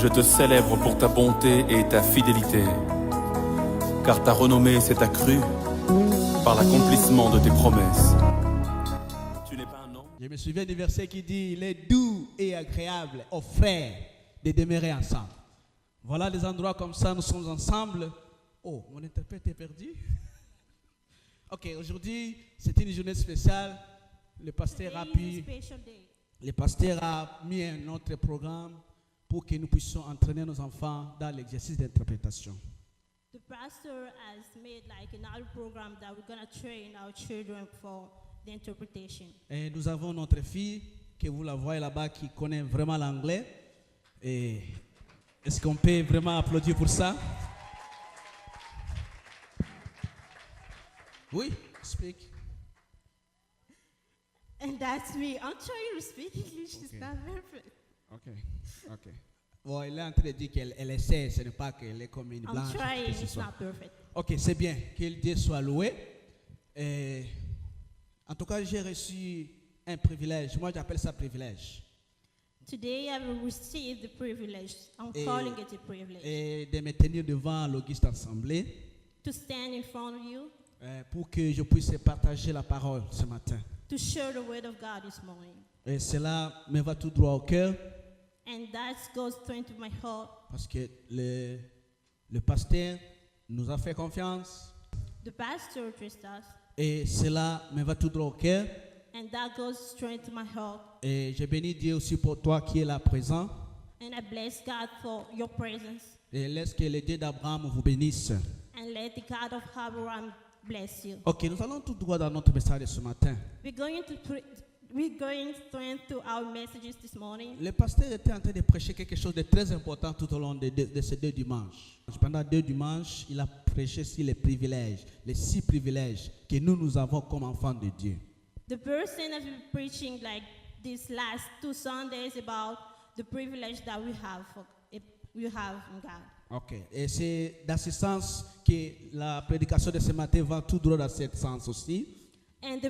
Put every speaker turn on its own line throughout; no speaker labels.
Je te célèbre pour ta bonté et ta fidélité, car ta renommée s'est accrue par l'accomplissement de tes promesses. Tu n'es pas un homme.
Je me souviens du verset qui dit « Il est doux et agréable aux frères de demeurer ensemble ». Voilà des endroits comme ça, nous sommes ensemble. Oh, mon interprète est perdu. Ok, aujourd'hui, c'est une journée spéciale. Le pasteur a mis un autre programme pour que nous puissions entraîner nos enfants dans l'exercice d'interprétation.
The pastor has made like another program that we're going to train our children for the interpretation.
Et nous avons notre fille, que vous la voyez là-bas, qui connaît vraiment l'anglais. Et est-ce qu'on peut vraiment applaudir pour ça? Oui, speak.
And that's me. I'm trying to speak English. It's not perfect.
Ok. Bon, elle est en train de dire qu'elle essaie, ce n'est pas qu'elle est comme une blanche.
I'm trying. It's not perfect.
Ok, c'est bien. Que Dieu soit loué. Et, en tout cas, j'ai reçu un privilège. Moi, j'appelle ça privilège.
Today, I will receive the privilege. I'm calling it a privilege.
Et de me tenir devant l'Auguste Assemblée.
To stand in front of you.
Pour que je puisse partager la parole ce matin.
To share the word of God this morning.
Et cela me va tout droit au cœur.
And that goes straight to my heart.
Parce que le pasteur nous a fait confiance.
The pastor trusts us.
Et cela me va tout droit au cœur.
And that goes straight to my heart.
Et je bénis Dieu aussi pour toi qui est là présent.
And I bless God for your presence.
Et laisse que le Dieu d'Abraham vous bénisse.
And let the God of Abraham bless you.
Ok, nous allons tout droit dans notre message de ce matin.
We're going straight to our messages this morning.
Le pasteur était en train de prêcher quelque chose de très important tout au long de ces 2 dimanches. Pendant 2 dimanches, il a prêché sur les privilèges, les 6 privilèges que nous avons comme enfants de Dieu.
The person has been preaching like these last 2 Sundays about the privilege that we have in God.
Ok, et c'est dans ce sens que la prédication de ce matin va tout droit dans ce sens aussi.
And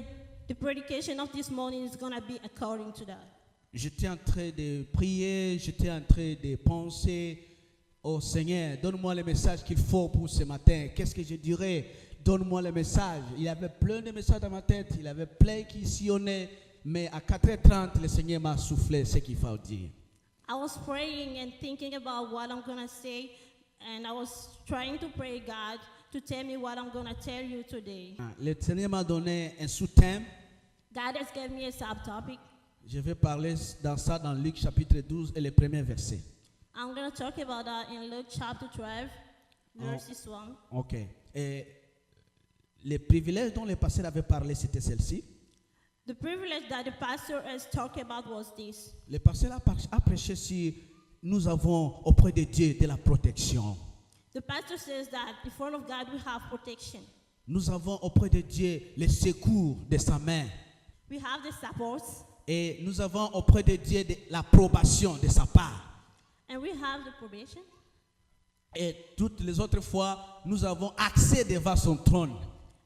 the predication of this morning is going to be according to that.
J'étais en train de prier, j'étais en train de penser au Seigneur, donne-moi le message qu'il faut pour ce matin. Qu'est-ce que je dirais? Donne-moi le message. Il y avait plein de messages dans ma tête, il y avait plein qui sillonnaient, mais à 4h30, le Seigneur m'a soufflé ce qu'il faut dire.
I was praying and thinking about what I'm going to say, and I was trying to pray God to tell me what I'm going to tell you today.
Le Seigneur m'a donné un sous-thème.
God has given me a subtopic.
Je vais parler dans ça dans Luc chapitre 12 et le premier verset.
I'm going to talk about that in Luke chapter 12, verses 1.
Ok. Et les privilèges dont le pasteur avait parlé, c'était celle-ci.
The privilege that the pastor has talked about was this.
Le pasteur a prêché sur nous avons auprès de Dieu de la protection.
The pastor says that in front of God we have protection.
Nous avons auprès de Dieu le secours de sa main.
We have the support.
Et nous avons auprès de Dieu l'approbation de sa part.
And we have the probation.
Et toutes les autres fois, nous avons accès devant son trône.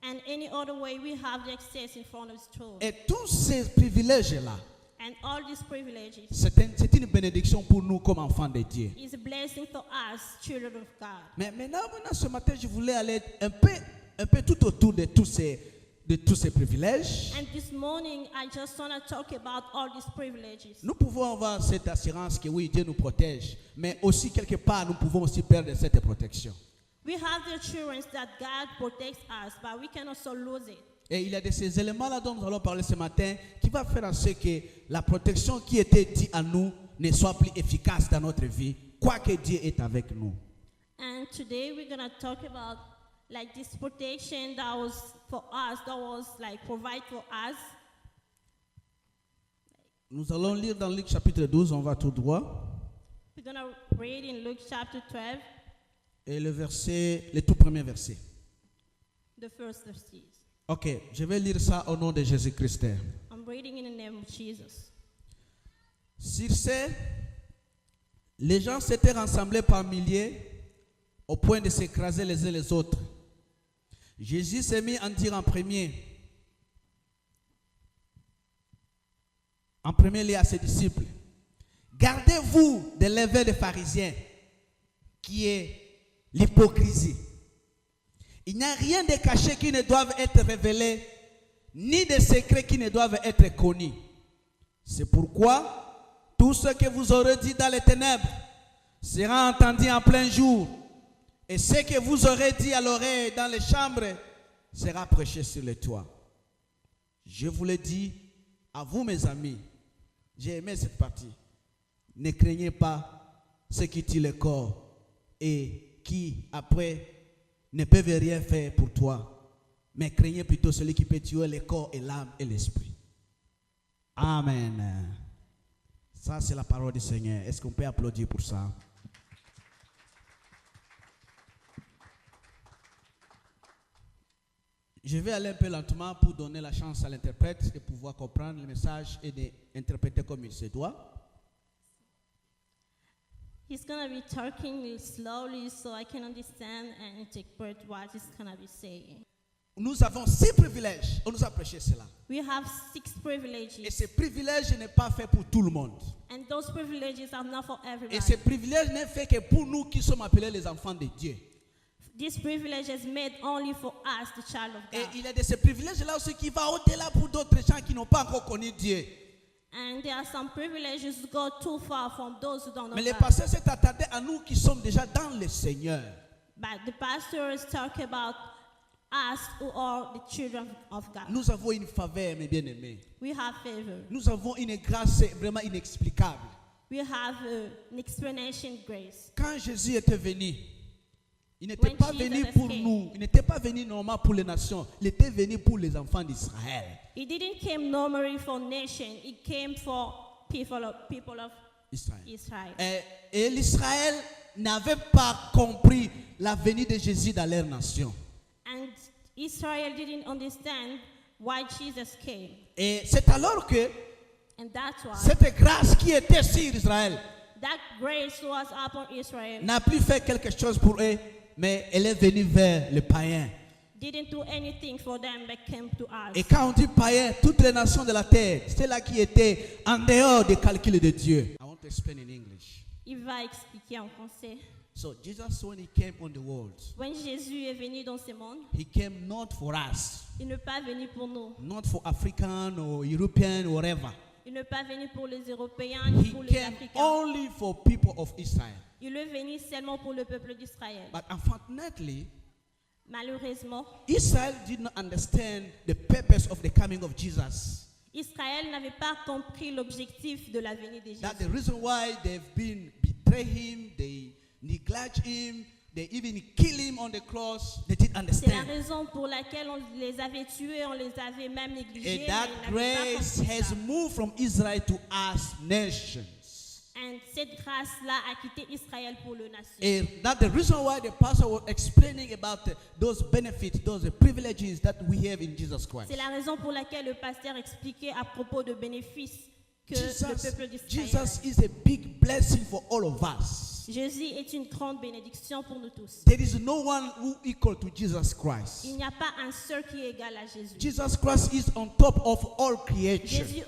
And any other way we have the access in front of his throne.
Et tous ces privilèges-là,
and all these privileges,
c'est une bénédiction pour nous comme enfants de Dieu.
is a blessing for us, children of God.
Mais maintenant, ce matin, je voulais aller un peu tout autour de tous ces privilèges.
And this morning, I just want to talk about all these privileges.
Nous pouvons avoir cette assurance que oui, Dieu nous protège, mais aussi quelque part, nous pouvons aussi perdre cette protection.
We have the assurance that God protects us, but we can also lose it.
Et il y a de ces éléments-là dont nous allons parler ce matin qui va faire en sorte que la protection qui était dite à nous ne soit plus efficace dans notre vie, quoique Dieu est avec nous.
And today we're going to talk about like this protection that was for us, that was like provided for us.
Nous allons lire dans Luc chapitre 12, on va tout droit.
We're going to read in Luke chapter 12.
Et le tout premier verset.
The first verse.
Ok, je vais lire ça au nom de Jésus-Christ.
I'm reading in the name of Jesus.
Sur ce, les gens s'étaient rassemblés par milliers au point de s'écraser les uns les autres. Jésus s'est mis à dire en premier lieu à ses disciples, Gardez-vous des levains des pharisiens, qui est l'hypocrisie. Il n'y a rien de caché qui ne doive être révélé, ni de secrets qui ne doivent être connus. C'est pourquoi tout ce que vous aurez dit dans les ténèbres sera entendu en plein jour. Et ce que vous aurez dit à l'oreille dans les chambres sera prêché sur les toits. Je vous le dis à vous, mes amis. J'ai aimé cette partie. Ne craignez pas ceux qui tuent le corps et qui, après, ne peuvent rien faire pour toi. Mais craignez plutôt celui qui peut tuer le corps et l'âme et l'esprit. Amen. Ça, c'est la parole du Seigneur. Est-ce qu'on peut applaudir pour ça? Je vais aller un peu lentement pour donner la chance à l'interprète de pouvoir comprendre le message et d'interpréter comme il se doit.
He's going to be talking slowly so I can understand and interpret what he's going to be saying.
Nous avons 6 privilèges. On nous a prêché cela.
We have 6 privileges.
Et ces privilèges n'est pas fait pour tout le monde.
And those privileges are not for everybody.
Et ces privilèges n'est fait que pour nous qui sommes appelés les enfants de Dieu.
This privilege is made only for us, the child of
Et
God.
il y a de ces privilèges-là aussi qui va au-delà pour d'autres gens qui n'ont pas encore connu Dieu.
And there are some privileges that go too far from those who don't know
Mais le
God.
pasteur s'est attardé à nous qui sommes déjà dans le Seigneur.
But the pastor is talking about us who are the children of God.
Nous avons une faveur, mes bien-aimés.
We have favor.
Nous avons une grâce vraiment inexplicable.
We have an explanation grace.
Quand Jésus était venu, il n'était
When
pas
Jesus
venu pour
came.
nous. Il n'était pas venu normalement pour les nations. Il était venu pour les enfants d'Israël.
It didn't come normally for nation. It came for people of
Israël.
Israel.
Et l'Israël n'avait pas compris la venue de Jésus dans leur nation.
And Israel didn't understand why Jesus came.
Et c'est alors que
And that's why
cette grâce qui était sur Israël
that grace was upon Israel.
n'a plus fait quelque chose pour eux, mais elle est venue vers les païens.
Didn't do anything for them but came to us.
Et quand on dit païens, toutes les nations de la terre, c'est là qui étaient en dehors des calculs de Dieu. I want to explain in English.
Il va expliquer en français.
So Jesus, when he came on the world,
Quand Jésus est venu dans ce monde,
he came not for us,
il n'est pas venu pour nous.
not for African or European or whatever.
Il n'est pas venu pour les Européens ni
He
pour les
came
Africains.
only for people of Israel.
Il est venu seulement pour le peuple d'Israël.
But unfortunately,
Malheureusement,
Israel did not understand the purpose of the coming of Jesus.
Israël n'avait pas compris l'objectif de la venue de Jésus.
That's the reason why they've been betray him, they neglect him, they even kill him on the cross. They didn't
C'est la
understand.
raison pour laquelle on les avait tués, on les avait même négligés.
And that
mais ils n'avaient pas
grace
compris
has
ça.
moved from Israel to us nations.
Et cette grâce-là a quitté Israël pour le nation.
And that's the reason why the pastor was explaining about those benefits, those privileges that we have in Jesus Christ.
C'est la raison pour laquelle le pasteur expliquait à propos de bénéfices que le peuple d'Israël
Jesus
a.
is a big blessing for all of us.
Jésus est une grande bénédiction pour nous tous.
There is no one who equal to Jesus Christ.
Il n'y a pas un seul qui est égal à Jésus.
Jesus Christ is on top of all creation.
Jésus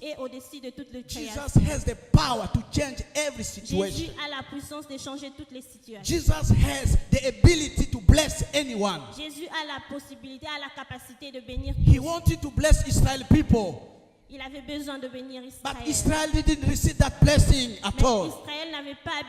est au-dessus de toute la création.
Jesus has the power to change every
Jésus
situation.
a la puissance de changer toutes les situations.
Jesus has the ability to bless anyone.
Jésus a la possibilité, a la capacité de bénir.
He wanted to bless Israel people,
Il avait besoin de bénir Israël.
but Israel didn't receive that blessing at
Mais
all.
Israël n'avait pas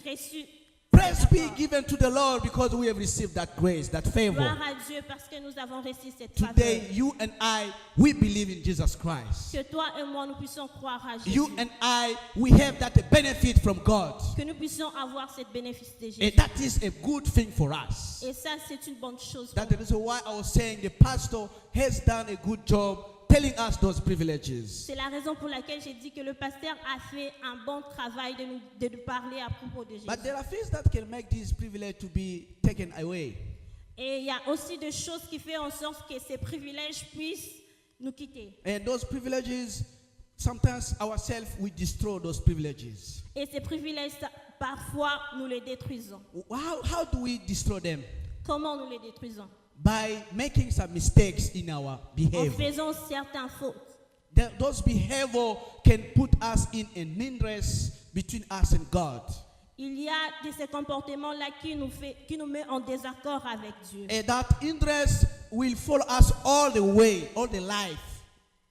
reçu.
Praise be given to the Lord because we have received that grace, that favor.
Gloire à Dieu parce que nous avons reçu cette
Today,
faveur.
you and I, we believe in Jesus Christ.
Que toi et moi, nous puissions croire à Jésus.
You and I, we have that benefit from God.
Que nous puissions avoir cette bénéfice de Jésus.
And that is a good thing for us.
Et ça, c'est une bonne chose.
That's the reason why I was saying the pastor has done a good job telling us those privileges.
C'est la raison pour laquelle j'ai dit que le pasteur a fait un bon travail de nous parler à propos de Jésus.
But there are things that can make this privilege to be taken away.
Et il y a aussi des choses qui font en sorte que ces privilèges puissent nous quitter.
And those privileges, sometimes ourselves, we destroy those privileges.
Et ces privilèges, parfois, nous les détruisons.
How do we destroy them?
Comment nous les détruisons?
By making some mistakes in our
En
behavior.
faisant certaines fautes.
those behavior can put us in an hindrance between us and God.
Il y a de ces comportements-là qui nous met en désaccord avec Dieu.
And that hindrance will follow us all the way, all the life,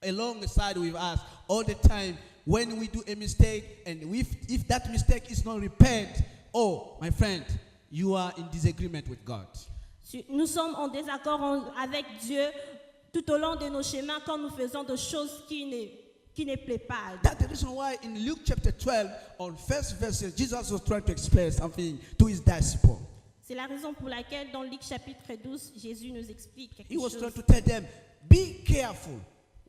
alongside with us, all the time. When we do a mistake, and if that mistake is not repent, oh, my friend, you are in disagreement with God.
Nous sommes en désaccord avec Dieu tout au long de nos chemins quand nous faisons des choses qui ne plaisent pas.
That's the reason why in Luke chapter 12, on first verses, Jesus was trying to explain something to his disciples.
C'est la raison pour laquelle dans Luc chapitre 12, Jésus nous explique quelque
He was
chose.
trying to tell them, be careful,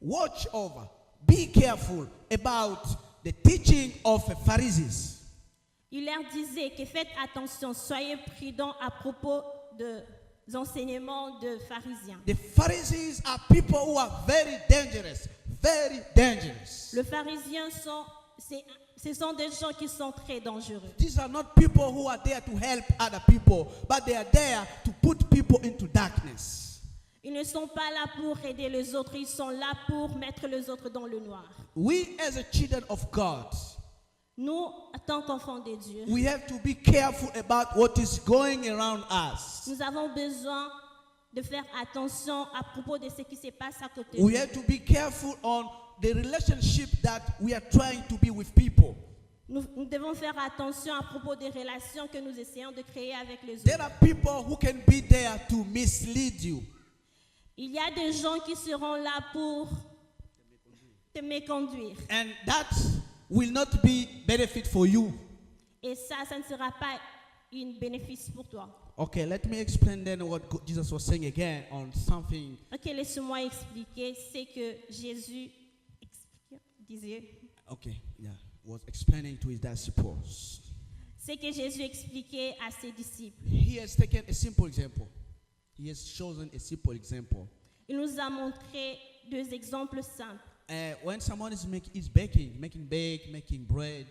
watch over, be careful about the teaching of the Pharisees.
Il leur disait que faites attention, soyez prudents à propos des enseignements de pharisiens.
The Pharisees are people who are very dangerous, very dangerous.
Les pharisiens ce sont des gens qui sont très dangereux.
These are not people who are there to help other people, but they are there to put people into darkness.
Ils ne sont pas là pour aider les autres, ils sont là pour mettre les autres dans le noir.
We as a children of God,
Nous, en tant qu'enfants de Dieu,
we have to be careful about what is going around us.
nous avons besoin de faire attention à propos de ce qui se passe à côté de
We
nous.
have to be careful on the relationship that we are trying to be with people.
Nous devons faire attention à propos des relations que nous essayons de créer avec les
There
autres.
are people who can be there to mislead you.
Il y a des gens qui seront là pour te méconduire.
And that will not be benefit for you.
Et ça ne sera pas un bénéfice pour toi.
Okay, let me explain then what Jesus was saying again on something.
Ok, laisse-moi expliquer ce que Jésus disait.
Okay, yeah, was explaining to his disciples.
Ce que Jésus expliquait à ses disciples.
He has taken a simple example. He has chosen a simple example.
Il nous a montré deux exemples simples.
When someone is making bread,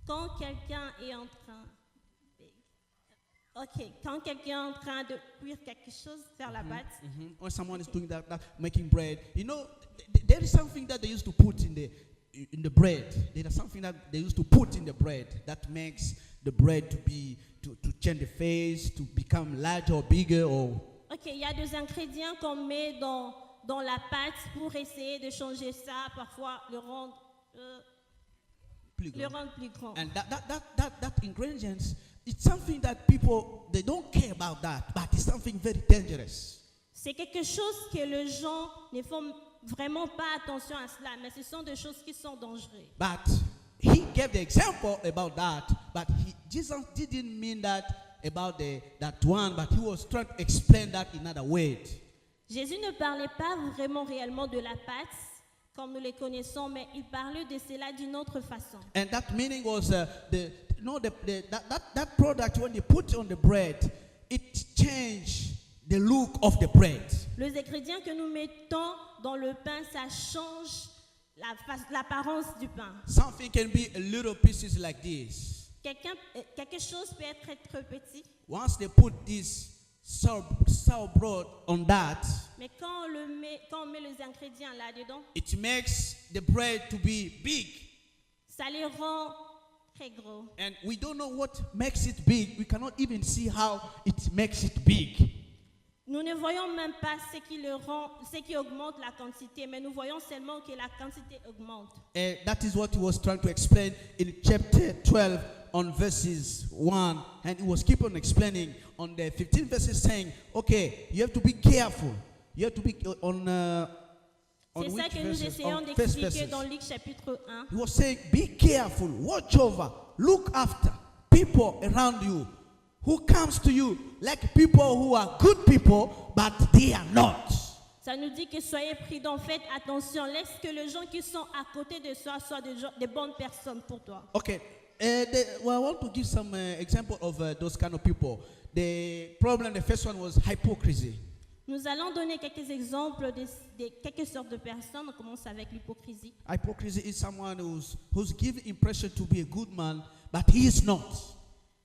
Quand quelqu'un est en train quand quelqu'un est en train de cuire quelque chose, faire la pâte,
when someone is doing that making bread, you know, there is something that they used to put in the bread. There is something that they used to put in the bread that makes the bread to change the face, to become larger or bigger or.
ok, il y a des ingrédients qu'on met dans la pâte pour essayer de changer ça, parfois le rendre plus grand.
And that ingredients, it's something that people, they don't care about that, but it's something very dangerous.
C'est quelque chose que les gens ne font vraiment pas attention à cela, mais ce sont des choses qui sont dangereuses.
But he gave the example about that, but Jesus didn't mean that about that one, but he was trying to explain that in other words.
Jésus ne parlait pas vraiment réellement de la pâte comme nous les connaissons, mais il parlait de cela d'une autre façon.
And that meaning was that product when you put on the bread, it changed the look of the bread.
Les ingrédients que nous mettons dans le pain, ça change l'apparence du pain.
Something can be a little pieces like this.
Quelque chose peut être très petit,
Once they put this sour bread on that,
mais quand on met les ingrédients là-dedans,
it makes the bread to be big.
ça les rend très gros.
And we don't know what makes it big. We cannot even see how it makes it big.
Nous ne voyons même pas ce qui augmente la quantité, mais nous voyons seulement que la quantité augmente.
And that is what he was trying to explain in chapter 12 on verses 1. And he was keep on explaining on the 15 verses saying, okay, you have to be careful. You have to be on
C'est ça
which
que nous
verses?
essayons
On first
d'expliquer
verses.
dans Luc chapitre 1.
He was saying, be careful, watch over, look after people around you who comes to you like people who are good people, but they are not.
Ça nous dit que soyez prudents, faites attention, laisse que les gens qui sont à côté de soi soient des bonnes personnes pour toi.
Okay, well, I want to give some example of those kind of people. The first one was hypocrisy.
Nous allons donner quelques exemples de quelques sortes de personnes. On commence avec l'hypocrisie.
Hypocrisy is someone who's given impression to be a good man, but he is not.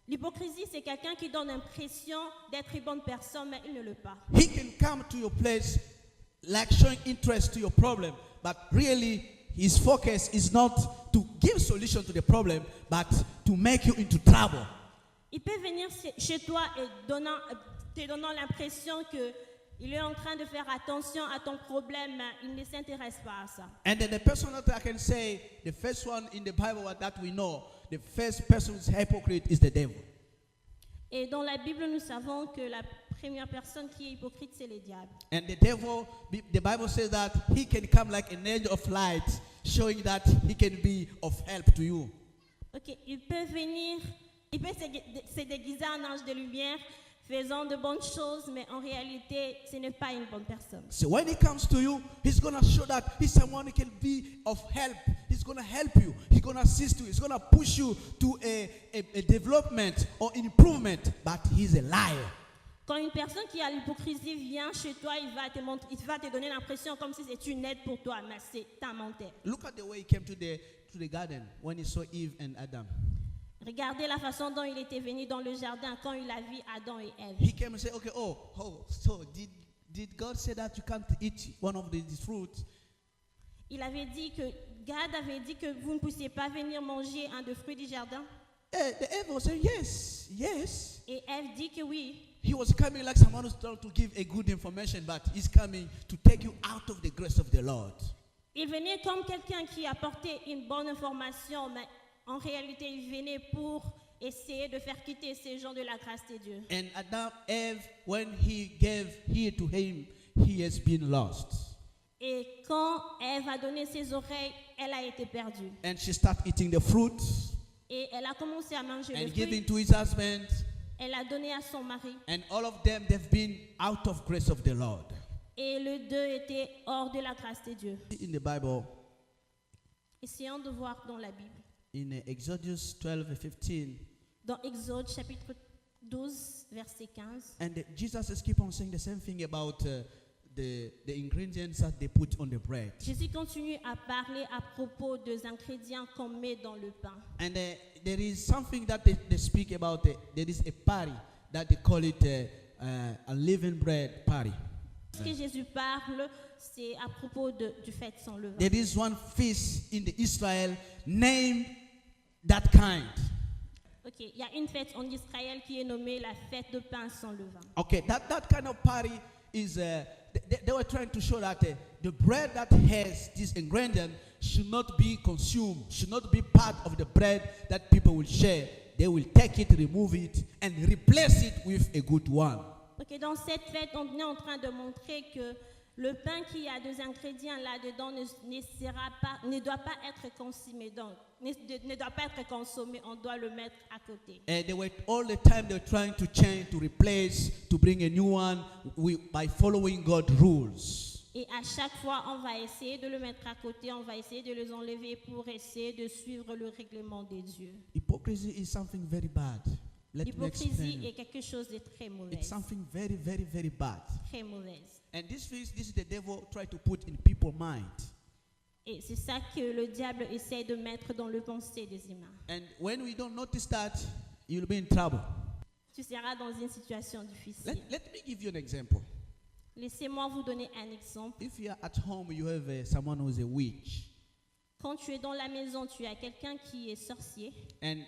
L'hypocrisie, c'est quelqu'un qui donne l'impression d'être une bonne personne, mais il ne l'est pas.
He can come to your place like showing interest to your problem, but really his focus is not to give solution to the problem, but to make you into trouble.
Il peut venir chez toi et te donnant l'impression que il est en train de faire attention à ton problème, mais il ne s'intéresse pas à ça.
And then the person that I can say, the first one in the Bible that we know, the first person who's hypocrite is the devil.
Et dans la Bible, nous savons que la première personne qui est hypocrite, c'est le diable.
And the devil, the Bible says that he can come like an angel of light, showing that he can be of help to you.
Ok, il peut se déguiser en ange de lumière, faisant de bonnes choses, mais en réalité, ce n'est pas une bonne personne.
So when he comes to you, he's going to show that he's someone who can be of help. He's going to help you. He's going to assist you. He's going to push you to a development or improvement, but he's a liar.
Quand une personne qui a l'hypocrisie vient chez toi, il va te donner l'impression comme si c'est une aide pour toi, mais c'est un menteur.
Look at the way he came to the garden when he saw Eve and Adam.
Regardez la façon dont il était venu dans le jardin quand il a vu Adam et Ève.
He came and said, okay, so did God say that you can't eat one of these fruits?
Il avait dit que God avait dit que vous ne puissiez pas venir manger un des fruits du jardin.
The Eve was saying, yes.
Et Ève dit que oui.
He was coming like someone who's trying to give a good information, but he's coming to take you out of the grace of the Lord.
Il venait comme quelqu'un qui apportait une bonne information, mais en réalité, il venait pour essayer de faire quitter ces gens de la grâce de Dieu.
And Adam, Eve, when he gave ear to him, he has been lost.
Et quand Ève a donné ses oreilles, elle a été perdue.
And she started eating the fruit
Et elle a commencé à manger le
and giving
fruit.
to his husband.
Elle a donné à son mari.
And all of them, they've been out of grace of the Lord.
Et les deux étaient hors de la grâce de Dieu.
In the Bible,
Essayons de voir dans la Bible.
in Exodus 12:15,
Dans Exode chapitre 12, verset 15.
and Jesus is keep on saying the same thing about the ingredients that they put on the bread.
Jésus continue à parler à propos des ingrédients qu'on met dans le pain.
And there is something that they speak about. There is a party that they call it a living bread party.
Ce que Jésus parle, c'est à propos du fête sans levain.
There is one feast in the Israel named that kind.
Ok, il y a une fête en Israël qui est nommée la fête de pain sans levain.
Okay, that kind of party is they were trying to show that the bread that has this ingredient should not be consumed, should not be part of the bread that people will share. They will take it, remove it, and replace it with a good one.
Ok, dans cette fête, on est en train de montrer que le pain qui a des ingrédients là-dedans ne doit pas être consommé. Donc, ne doit pas être consommé, on doit le mettre à côté.
And they were all the time they're trying to change, to replace, to bring a new one by following God's rules.
Et à chaque fois, on va essayer de le mettre à côté, on va essayer de les enlever pour essayer de suivre le règlement de Dieu.
Hypocrisy is something very bad. Let me explain
L'hypocrisie est
it.
quelque chose de très mauvais.
It's something very, very, very bad.
Très mauvaise.
And this is the devil try to put in people's mind.
Et c'est ça que le diable essaie de mettre dans le pensée des humains.
And when we don't notice that, you'll be in trouble.
Tu seras dans une situation difficile.
Let me give you an example.
Laissez-moi vous donner un exemple.
If you're at home, you have someone who's a witch.
Quand tu es dans la maison, tu as quelqu'un qui est sorcier.
And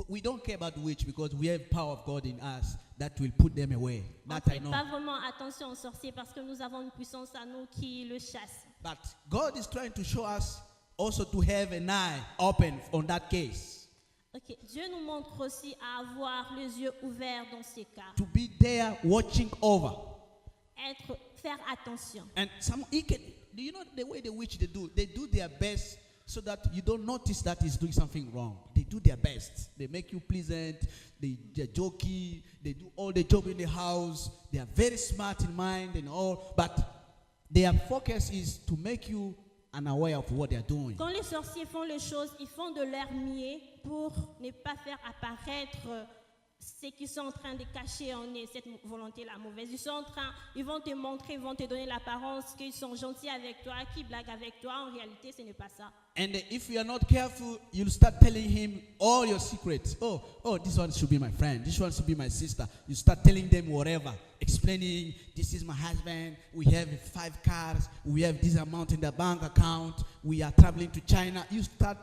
we don't care about witch because we have power of God in us that will put them away.
On ne
That I
fait
know.
pas vraiment attention aux sorciers parce que nous avons une puissance à nous qui le chasse.
But God is trying to show us also to have an eye open on that case.
Ok, Dieu nous montre aussi à avoir les yeux ouverts dans ces cas.
To be there watching over.
Faire attention.
And do you know the way the witch they do their best so that you don't notice that he's doing something wrong. They do their best. They make you pleasant. They're jokey. They do all the job in the house. They are very smart in mind and all. But their focus is to make you unaware of what they are doing.
Quand les sorciers font les choses, ils font de leur mieux pour ne pas faire apparaître c'est qu'ils sont en train de cacher en eux cette volonté-là mauvaise. Ils vont te montrer, ils vont te donner l'apparence qu'ils sont gentils avec toi, qu'ils blaguent avec toi. En réalité, ce n'est pas ça.
And if you are not careful, you'll start telling him all your secrets. Oh, this one should be my friend. This one should be my sister. You start telling them whatever, explaining, this is my husband. We have 5 cars. We have this amount in the bank account. We are traveling to China. You start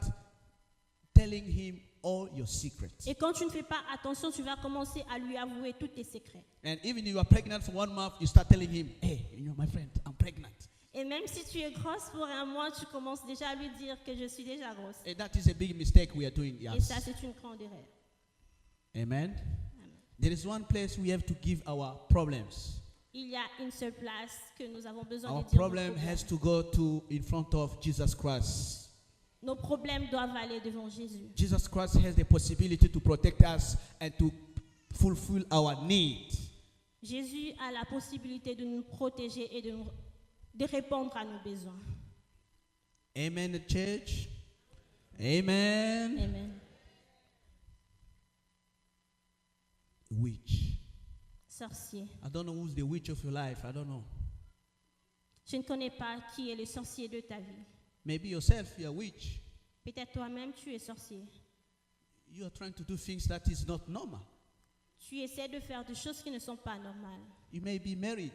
telling him all your secrets.
Et quand tu ne fais pas attention, tu vas commencer à lui avouer tous tes secrets.
And even if you are pregnant for 1 month, you start telling him, hey, my friend, I'm pregnant.
Et même si tu es grosse pour 1 mois, tu commences déjà à lui dire que je suis déjà grosse.
And that is a big mistake we are doing.
Et
Yes.
ça, c'est une grande erreur.
Amen. There is one place we have to give our problems.
Il y a une seule place que nous avons besoin
Our
de dire.
problem has to go to in front of Jesus Christ.
Nos problèmes doivent aller devant Jésus.
Jesus Christ has the possibility to protect us and to fulfill our need.
Jésus a la possibilité de nous protéger et de répondre à nos besoins.
Amen, church. Amen.
Amen.
Witch.
Sorcier.
I don't know who's the witch of your life. I don't know.
Je ne connais pas qui est le sorcier de ta vie.
Maybe yourself, you're a witch.
Peut-être toi-même, tu es sorcier.
You are trying to do things that is not normal.
Tu essaies de faire des choses qui ne sont pas normales.
You may be married,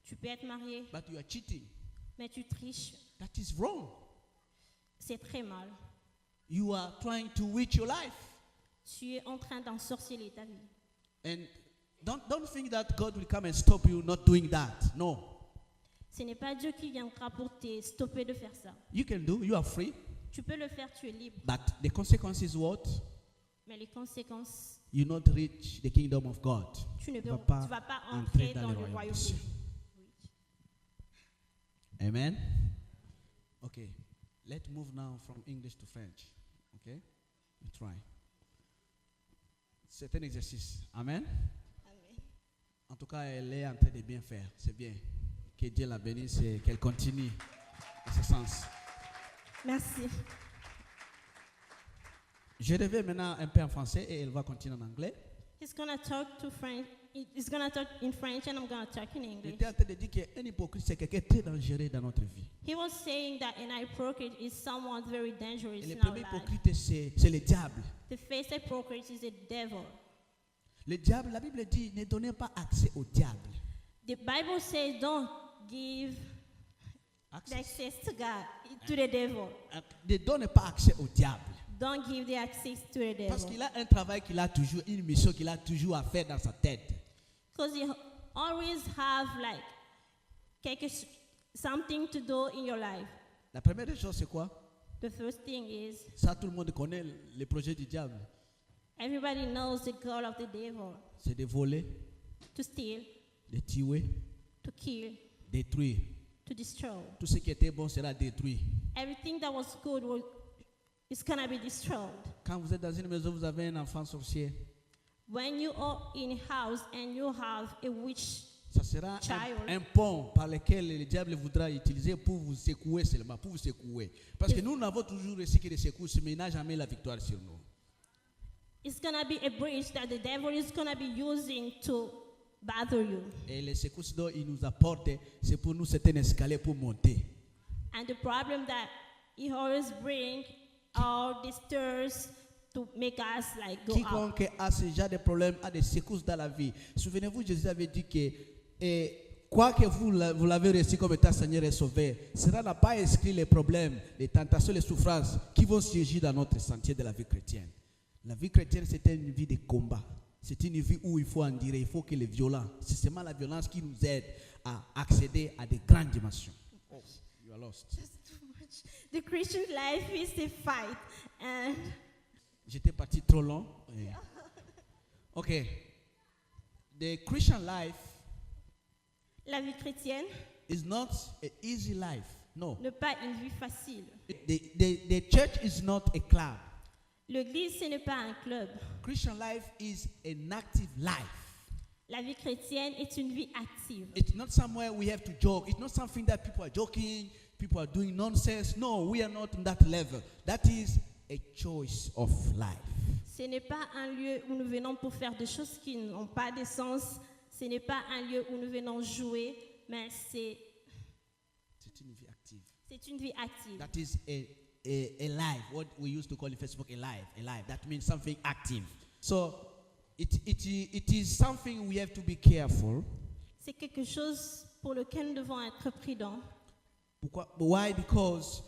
Tu peux être marié,
but you are cheating.
mais tu triches.
That is wrong.
C'est très mal.
You are trying to witch your life.
Tu es en train d'ensorceler ta vie.
And don't think that God will come and stop you not doing that. No.
Ce n'est pas Dieu qui viendra pour te stopper de faire ça.
You can do, you are free.
Tu peux le faire, tu es libre.
But the consequence is what?
Mais les conséquences,
You not reach the kingdom of God.
tu ne
Tu
vas
vas pas
pas
entrer
entrer
dans
dans
le
le
royaume
royaume
des
de
cieux.
Dieu.
Amen. Okay. Let's move now from English to French. Okay? We try. C'est un exercice. Amen.
Amen.
En tout cas, elle est en train de bien faire. C'est bien. Que Dieu la bénisse et qu'elle continue dans ce sens.
Merci.
Je reviens maintenant un peu en français et elle va continuer en anglais.
He's gonna talk in French and I'm gonna talk in
Il
English.
était en train de dire qu'un hypocrite, c'est quelqu'un de très dangereux dans notre vie.
He was saying that an hypocrite is someone very dangerous
Et le
in our
premier
life.
hypocrite, c'est le diable.
The first hypocrite is the devil.
Le diable, la Bible dit, ne donnez pas accès au diable.
The Bible says don't give the access to God, to the devil.
Ne donnez pas accès au diable.
Don't give the access to the
Parce
devil.
qu'il a un travail qu'il a toujours, une mission qu'il a toujours à faire dans sa tête.
Because you always have like something to do in your life.
La première des choses, c'est quoi?
The first thing is
Ça, tout le monde connaît le projet du diable.
everybody knows the goal of the devil:
C'est de voler,
to steal,
de tuer,
to kill,
détruire.
to destroy.
Tout ce qui était bon sera détruit.
Everything that was good is gonna be destroyed.
Quand vous êtes dans une maison, vous avez un enfant sorcier.
When you are in a house and you have a witch,
Ça sera
Child.
un pont par lequel le diable voudra utiliser pour vous secouer seulement, pour vous secouer. Parce que nous n'avons toujours réussi que des secousses, mais il n'a jamais la victoire sur nous.
it's gonna be a bridge that the devil is gonna be using to bother you.
Et les secousses dont il nous apporte, c'est pour nous, c'est un escalier pour monter.
And the problem that he always bring are the stairs to make us like go up.
Quiconque a ce genre de problème a des secousses dans la vie. Souvenez-vous, Jésus avait dit que quoi que vous l'avez reçu comme état Seigneur et Sauveur, cela n'a pas inscrit les problèmes, les tentations, les souffrances qui vont surgir dans notre sentier de la vie chrétienne. La vie chrétienne, c'est une vie de combat. C'est une vie où il faut endurer, il faut que les violents, c'est seulement la violence qui nous aide à accéder à des grandes dimensions. Oh, you are lost.
Just too much. The Christian life is a fight, and
J'étais parti trop long. Okay. The Christian life
la vie chrétienne
is not an easy life. No.
n'est pas une vie facile.
The church is not a club.
L'église, ce n'est pas un club.
Christian life is an active life.
La vie chrétienne est une vie active.
It's not somewhere we have to joke. It's not something that people are joking, people are doing nonsense. No, we are not on that level. That is a choice of life.
Ce n'est pas un lieu où nous venons pour faire des choses qui n'ont pas de sens. Ce n'est pas un lieu où nous venons jouer, mais c'est
C'est une vie active.
c'est une vie active.
That is a life. What we used to call in Facebook a life. A life. That means something active. So it is something we have to be careful.
C'est quelque chose pour lequel nous devons être prudents.
Why? Because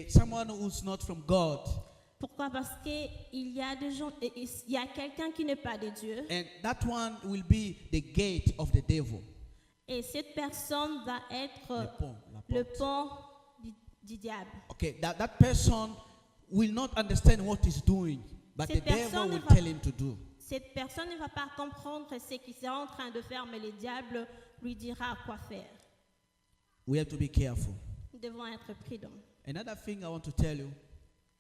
someone who's not from God,
Pourquoi? Parce qu'il y a des gens, il y a quelqu'un qui n'est pas de Dieu,
and that one will be the gate of the devil.
et cette personne va être
Le pont, la
le
porte.
pont du diable.
Okay, that person will not understand what he's doing, but the
Cette
devil
personne
will
va-
tell him to do.
Cette personne ne va pas comprendre ce qu'il sera en train de faire, mais le diable lui dira quoi faire.
We have to be careful.
Nous devons être prudents.
Another thing I want to tell you,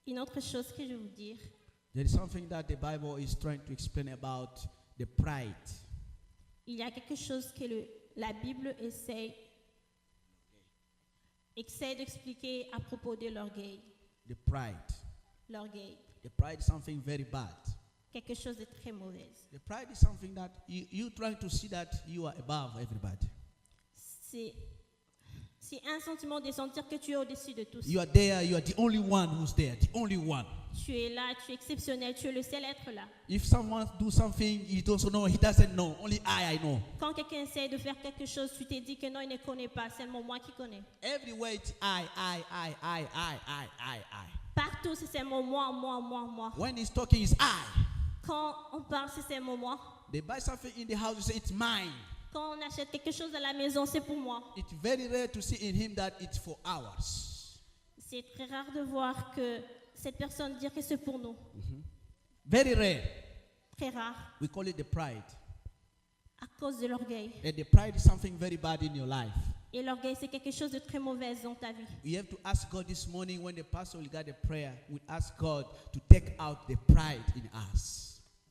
Une autre chose que je veux vous dire,
there is something that the Bible is trying to explain about the pride.
il y a quelque chose que la Bible essaie d'expliquer à propos de l'orgueil.
The pride.
L'orgueil,
The pride is something very bad.
quelque chose de très mauvais.
The pride is something that you trying to see that you are above everybody.
C'est un sentiment de sentir que tu es au-dessus de tous.
You are there, you are the only one who's there, the only one.
Tu es là, tu es exceptionnel, tu es le seul être là.
If someone do something, he doesn't know, he doesn't know. Only I know.
Quand quelqu'un essaie de faire quelque chose, tu te dis que non, il ne connaît pas, seulement moi qui connais.
Everywhere it's I.
Partout, c'est seulement moi.
When he's talking, it's I.
Quand on parle, c'est seulement moi.
They buy something in the house, you say it's mine.
Quand on achète quelque chose à la maison, c'est pour moi.
It's very rare to see in him that it's for ours.
C'est très rare de voir que cette personne dire que c'est pour nous.
Very rare.
Très rare,
We call it the pride.
à cause de l'orgueil.
And the pride is something very bad in your life.
Et l'orgueil, c'est quelque chose de très mauvais dans ta vie.
You have to ask God this morning when the pastor will guide a prayer. We ask God to take out the pride in us.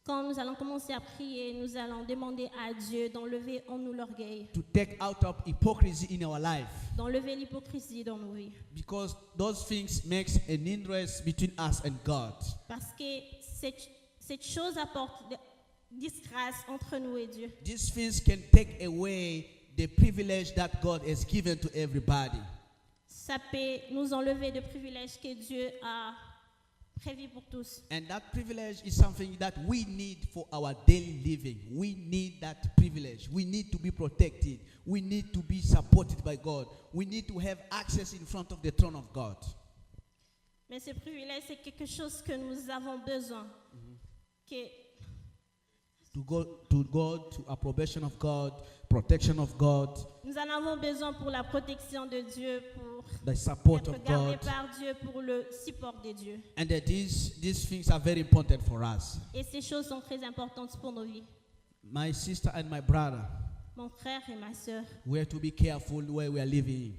Quand nous allons commencer à prier, nous allons demander à Dieu d'enlever en nous l'orgueil,
To take out of hypocrisy in our life.
d'enlever l'hypocrisie dans nos vies.
Because those things makes an hindrance between us and God.
Parce que cette chose apporte de disgrâce entre nous et Dieu.
These things can take away the privilege that God has given to everybody.
Ça peut nous enlever de privilèges que Dieu a prévus pour tous.
And that privilege is something that we need for our daily living. We need that privilege. We need to be protected. We need to be supported by God. We need to have access in front of the throne of God.
Mais ce privilège, c'est quelque chose que nous avons besoin. Que
To God, to approbation of God, protection of God,
nous en avons besoin pour la protection de Dieu, pour
the support
être
of
gardé
God.
par Dieu, pour le support de Dieu.
And that these things are very important for us.
Et ces choses sont très importantes pour nos vies.
My sister and my brother,
Mon frère et ma sœur,
we have to be careful where we are living.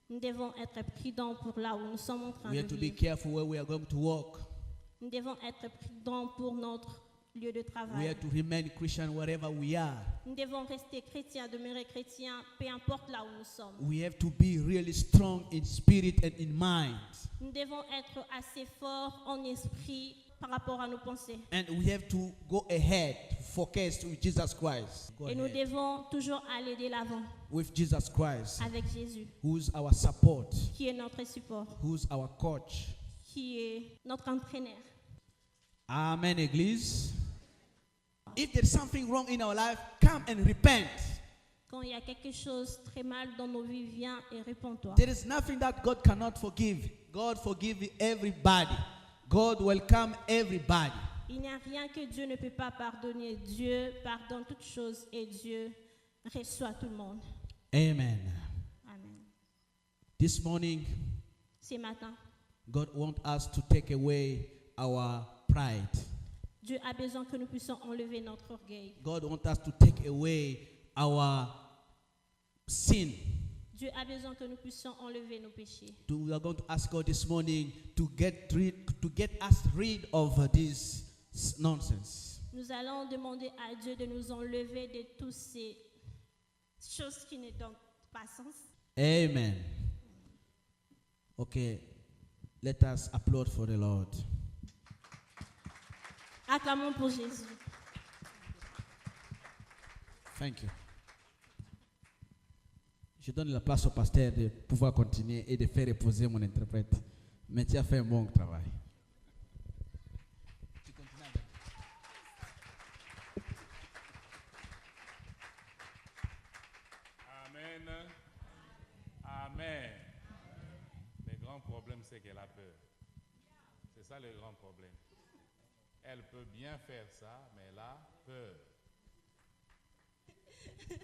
nous devons être prudents pour là où nous sommes en train
We
de
have to be
vivre.
careful where we are going to walk.
Nous devons être prudents pour notre lieu de
We
travail.
have to remain Christian wherever we are.
Nous devons rester chrétiens, demeurer chrétiens, peu importe là où nous sommes.
We have to be really strong in spirit and in mind.
Nous devons être assez forts en esprit par rapport à nos pensées.
And we have to go ahead, focused with Jesus Christ. Go
Et nous
ahead.
devons toujours aller de l'avant
With Jesus Christ,
avec Jésus,
who's our support,
qui est notre support,
who's our coach.
qui est notre entraîneur.
Amen, Église. If there's something wrong in our life, come and repent.
Quand il y a quelque chose très mal dans nos vies, viens et réponds-toi.
There is nothing that God cannot forgive. God forgive everybody. God welcome everybody.
Il n'y a rien que Dieu ne peut pas pardonner. Dieu pardonne toutes choses et Dieu reçoit tout le monde.
Amen.
Amen.
This morning,
Ce matin,
God wants us to take away our pride.
Dieu a besoin que nous puissions enlever notre orgueil.
God wants us to take away our sin.
Dieu a besoin que nous puissions enlever nos péchés.
We are going to ask God this morning to get us rid of this nonsense.
Nous allons demander à Dieu de nous enlever de toutes ces choses qui ne donnent pas sens.
Amen. Okay, let us applaud for the Lord.
Acclamons pour Jésus.
Thank you. Je donne la place au pasteur de pouvoir continuer et de faire reposer mon interprète. Mais tu as fait un bon travail.
Amen. Amen. Le grand problème, c'est qu'elle a peur. C'est ça le grand problème. Elle peut bien faire ça, mais elle a peur.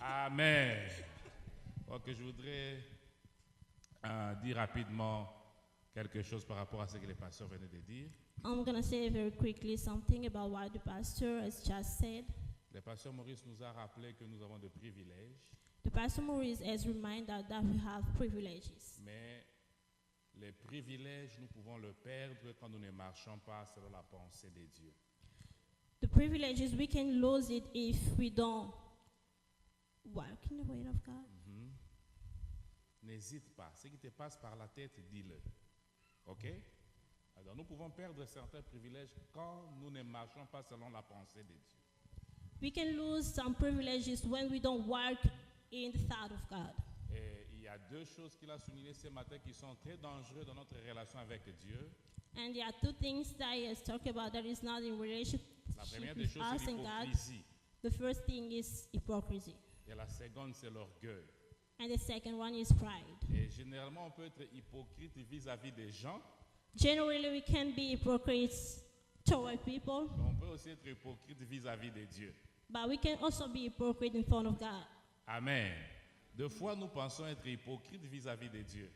Amen. Donc, je voudrais dire rapidement quelque chose par rapport à ce que les pasteurs venaient de dire.
I'm going to say very quickly something about what the pastor has just said.
Le pasteur Maurice nous a rappelé que nous avons des privilèges,
The pastor Maurice has reminded us that we have privileges.
mais les privilèges, nous pouvons le perdre quand nous ne marchons pas selon la pensée de Dieu.
The privileges, we can lose it if we don't walk in the way of God.
N'hésite pas. Ce qui te passe par la tête, dis-le. OK? Alors, nous pouvons perdre certains privilèges quand nous ne marchons pas selon la pensée de Dieu.
We can lose some privileges when we don't walk in the thought of God.
Et il y a deux choses qu'il a soulignées ce matin qui sont très dangereuses dans notre relation avec Dieu.
And there are two things that he has talked about that is not in relationship
La première des
with
choses,
us
c'est
and God.
l'hypocrisie.
The first thing is hypocrisy.
Et la seconde, c'est l'orgueil.
And the second one is pride.
Et généralement, on peut être hypocrite vis-à-vis des gens,
Generally, we can be hypocrites toward people,
mais on peut aussi être hypocrite vis-à-vis de Dieu.
but we can also be hypocrite in front of God.
Amen. Deux fois, nous pensons être hypocrite vis-à-vis de Dieu.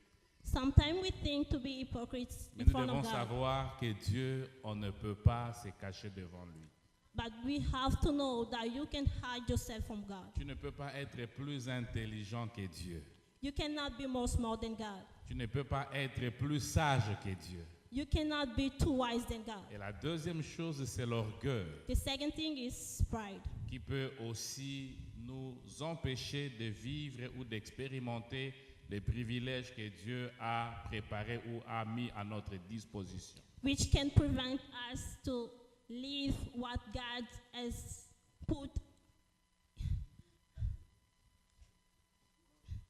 Sometimes we think to be hypocrites
Mais
in
nous
front
devons
of God,
savoir que Dieu, on ne peut pas se cacher devant lui.
but we have to know that you can hide yourself from God.
Tu ne peux pas être plus intelligent que Dieu.
You cannot be more smart than God.
Tu ne peux pas être plus sage que Dieu.
You cannot be too wise than God.
Et la deuxième chose, c'est l'orgueil,
The second thing is pride,
qui peut aussi nous empêcher de vivre ou d'expérimenter les privilèges que Dieu a préparés ou a mis à notre disposition.
which can prevent us to live what God has put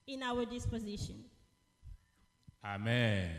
in our disposition.
Amen.